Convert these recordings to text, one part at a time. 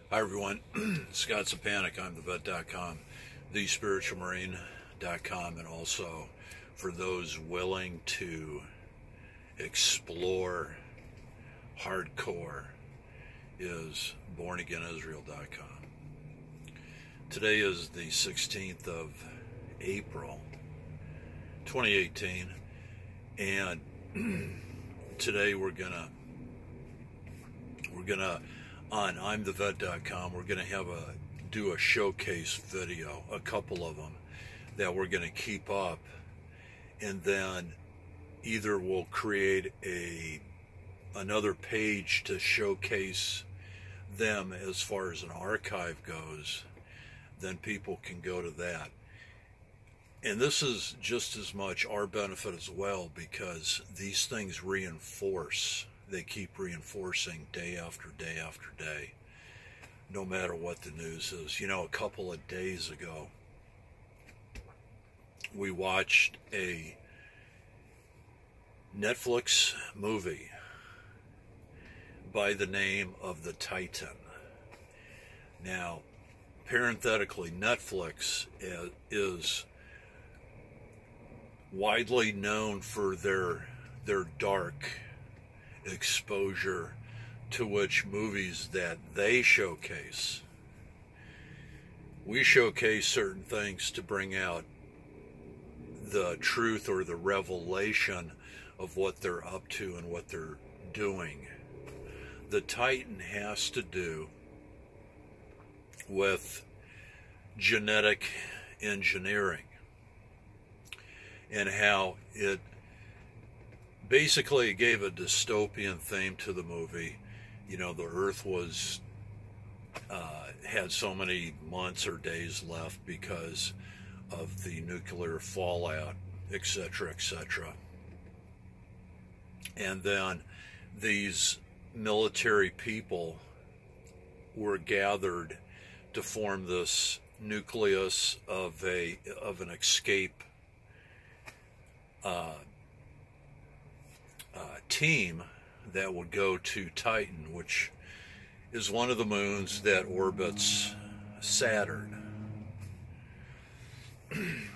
Hi everyone, Scott Sapanic, I'm thevet.com, thespiritualmarine.com, and also for those willing to explore hardcore is bornagainisrael.com. Today is the 16th of April, 2018, and today we're gonna on imthevet.com, we're going to do a showcase video, a couple of them that we're going to keep up, and then either we'll create another page to showcase them as far as an archive goes, then people can go to that. And this is just as much our benefit as well, because these things reinforce. They keep reinforcing day after day after day, no matter what the news is. You know, a couple of days ago, we watched a Netflix movie by the name of The Titan. Now, parenthetically, Netflix is widely known for their dark exposure to which movies that they showcase. We showcase certain things to bring out the truth or the revelation of what they're up to and what they're doing. The Titan has to do with genetic engineering and how it basically gave a dystopian theme to the movie. You know, the Earth was had so many months or days left because of the nuclear fallout, etc., etc. And then these military people were gathered to form this nucleus of an escape team that would go to Titan, which is one of the moons that orbits Saturn.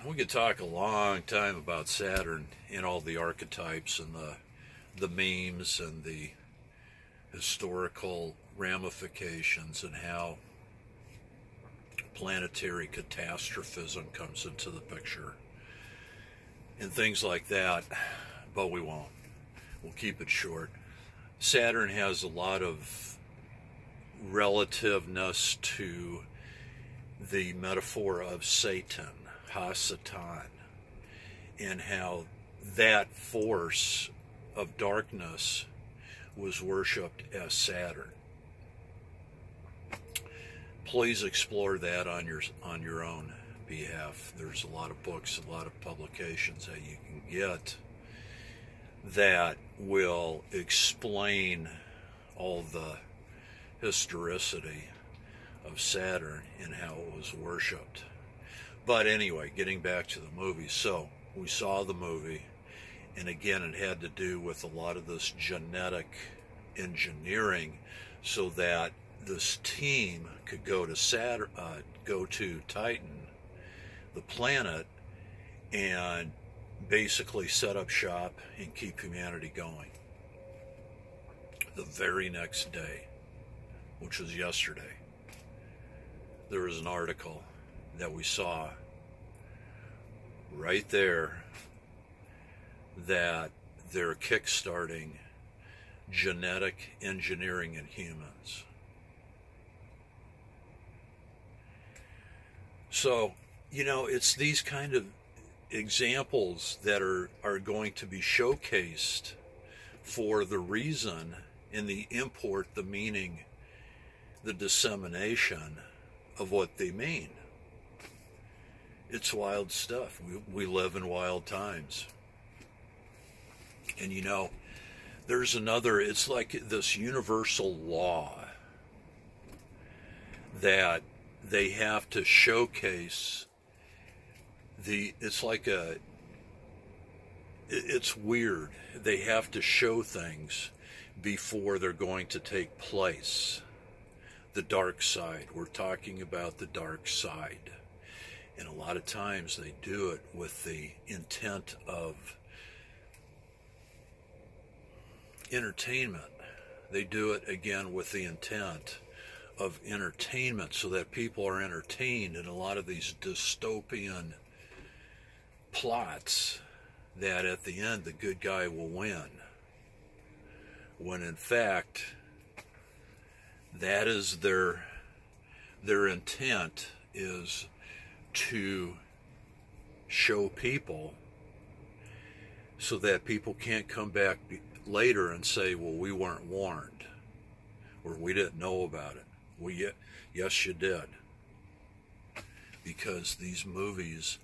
We could talk a long time about Saturn and all the archetypes and the memes and the historical ramifications and how planetary catastrophism comes into the picture and things like that, but we won't. We'll keep it short. Saturn has a lot of relativeness to the metaphor of Satan, Ha-Satan, and how that force of darkness was worshipped as Saturn. Please explore that on your own behalf. There's a lot of books, a lot of publications that you can get that will explain all the historicity of Saturn and how it was worshipped. But anyway, getting back to the movie. So we saw the movie, and again, it had to do with a lot of this genetic engineering so that this team could go to Titan, the planet, and basically set up shop and keep humanity going. The very next day, which was yesterday, there was an article that we saw right there that they're kickstarting genetic engineering in humans. So, you know, it's these kind of examples that are going to be showcased for the reason and the import, the meaning, the dissemination of what they mean. It's wild stuff. We live in wild times. And you know, there's another, it's like this universal law that they have to showcase. It's weird. They have to show things before they're going to take place. the dark side. We're talking about the dark side. And a lot of times they do it with the intent of entertainment. They do it again with the intent of entertainment, so that people are entertained in a lot of these dystopian plots, that at the end the good guy will win, when in fact that is their intent, is to show people so that people can't come back later and say, well, we weren't warned, or we didn't know about it. Well, yes, you did. Because these movies,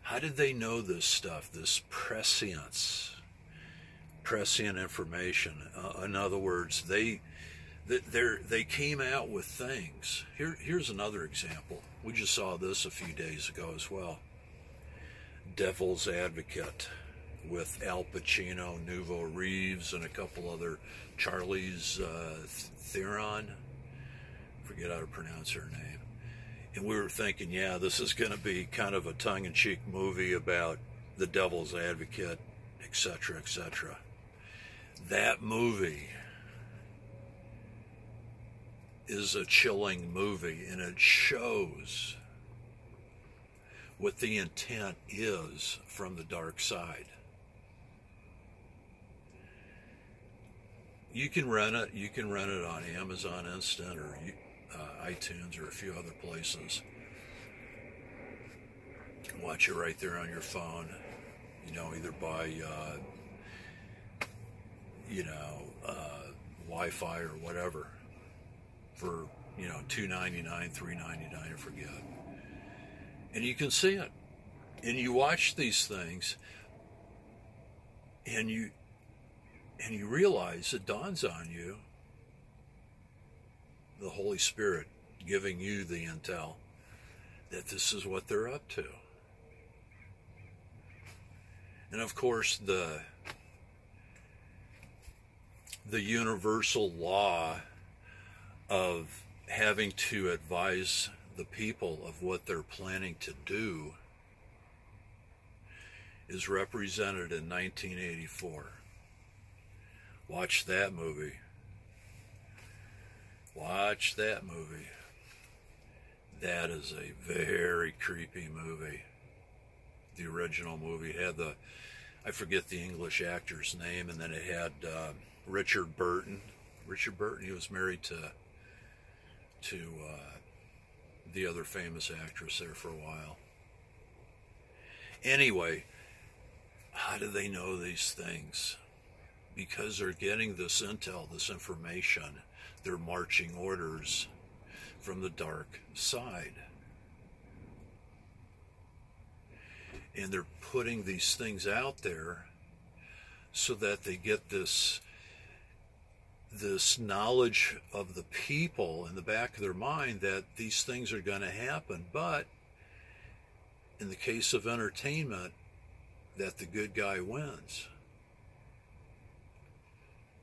how did they know this stuff, this prescient information? In other words, they came out with things. Here's another example. We just saw this a few days ago as well. Devil's Advocate, with Al Pacino, Nuvo Reeves, and a couple other, Charlize Theron, forget how to pronounce her name. And we were thinking, yeah, this is going to be kind of a tongue-in-cheek movie about the Devil's Advocate, etc., etc. That movie is a chilling movie, and it shows what the intent is from the dark side. You can rent it. You can rent it on Amazon Instant or iTunes or a few other places. Watch it right there on your phone. You know, either by Wi-Fi or whatever for $2.99, $3.99, I forget. And you can see it, and you watch these things, and you realize, it dawns on you, the Holy Spirit giving you the intel, that this is what they're up to. And of course, the universal law of having to advise the people of what they're planning to do is represented in 1984. Watch that movie. Watch that movie. That is a very creepy movie. The original movie had I forget the English actor's name, and then it had Richard Burton. Richard Burton, he was married to the other famous actress there for a while. Anyway, how do they know these things? Because they're getting this intel, this information. They're marching orders from the dark side. And they're putting these things out there so that they get this knowledge of the people in the back of their mind that these things are going to happen. But in the case of entertainment, that the good guy wins.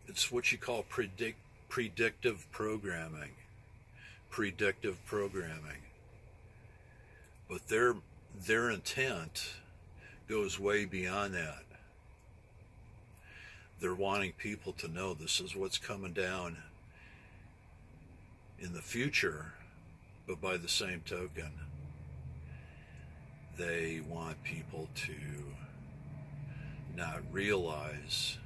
It's what you call predictive programming. Predictive programming. But their intent goes way beyond that. They're wanting people to know this is what's coming down in the future, but by the same token, they want people to not realize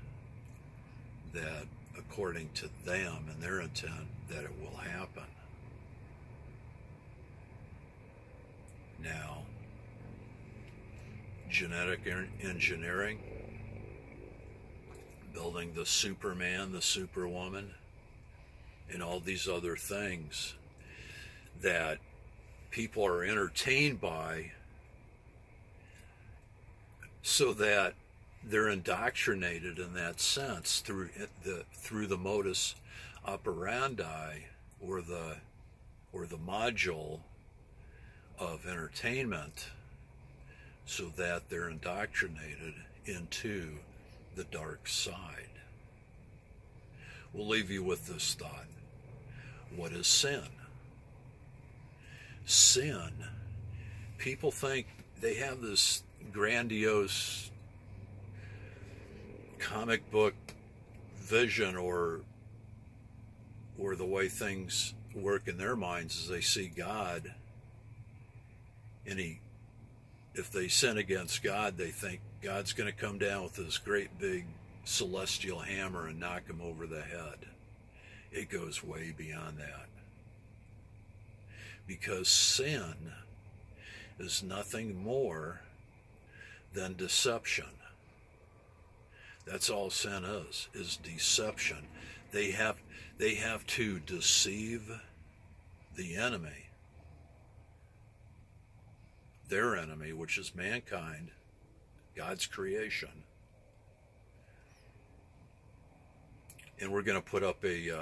that according to them and their intent, that it will happen. Now, genetic engineering, building the Superman, the Superwoman, and all these other things that people are entertained by, so that they're indoctrinated in that sense through the modus operandi or the module of entertainment, so that they're indoctrinated into the dark side. We'll leave you with this thought. What is sin? Sin, people think they have this grandiose comic book vision, or the way things work in their minds is they see God, and if they sin against God, they think God's going to come down with this great big celestial hammer and knock them over the head. It goes way beyond that. Because sin is nothing more than deception. That's all sin is deception. They have to deceive the enemy, their enemy, which is mankind, God's creation. And we're going to put up a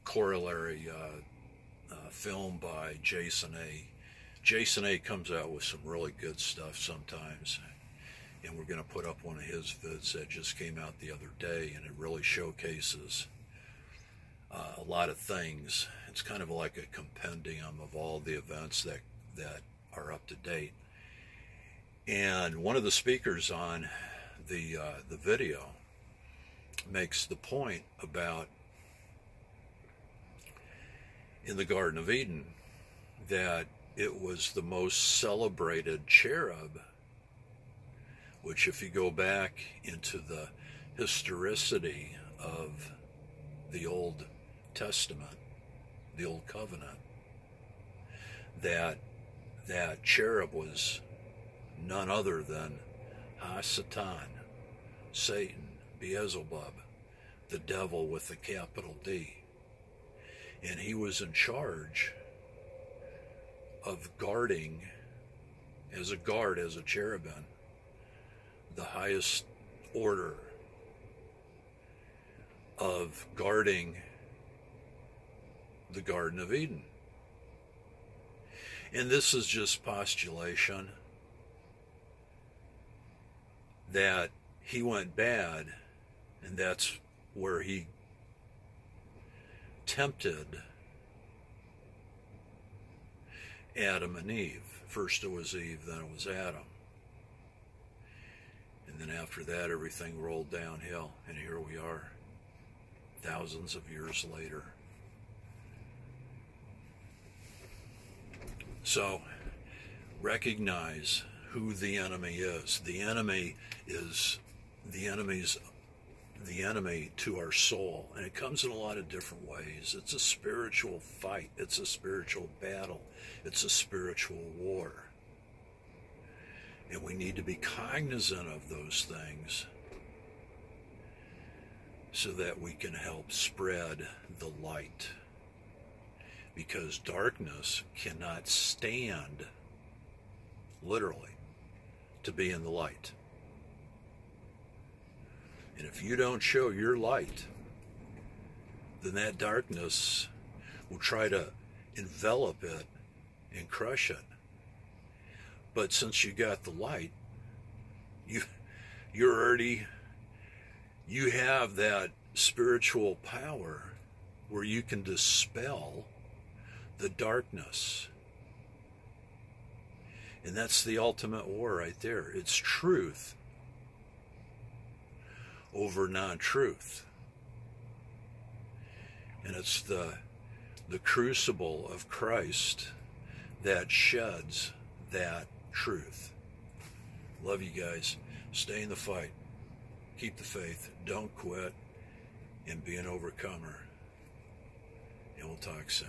corollary film by Jason A. Jason A. comes out with some really good stuff sometimes. And we're going to put up one of his vids that just came out the other day, and it really showcases a lot of things. It's kind of like a compendium of all the events that are up to date. And one of the speakers on the video makes the point about in the Garden of Eden that it was the most celebrated cherub, which if you go back into the historicity of the Old Testament, the Old Covenant, that cherub was none other than Ha-Satan, Satan, Beelzebub, the devil with the capital D. And he was in charge of guarding, as a guard, as a cherubim, the highest order of guarding the Garden of Eden. And this is just postulation that he went bad, and that's where he tempted Adam and Eve. First it was Eve, then it was Adam. And then after that, everything rolled downhill. And here we are, thousands of years later. So, recognize who the enemy is. The enemy is the enemy to our soul. And it comes in a lot of different ways. It's a spiritual fight. It's a spiritual battle. It's a spiritual war. And we need to be cognizant of those things so that we can help spread the light. Because darkness cannot stand, literally, to be in the light. And if you don't show your light, then that darkness will try to envelop it and crush it. But since you got the light, you have that spiritual power where you can dispel the darkness. And that's the ultimate war right there. It's truth over non-truth. And it's the crucible of Christ that sheds that truth. Love you guys. Stay in the fight. Keep the faith. Don't quit. And be an overcomer. And we'll talk soon.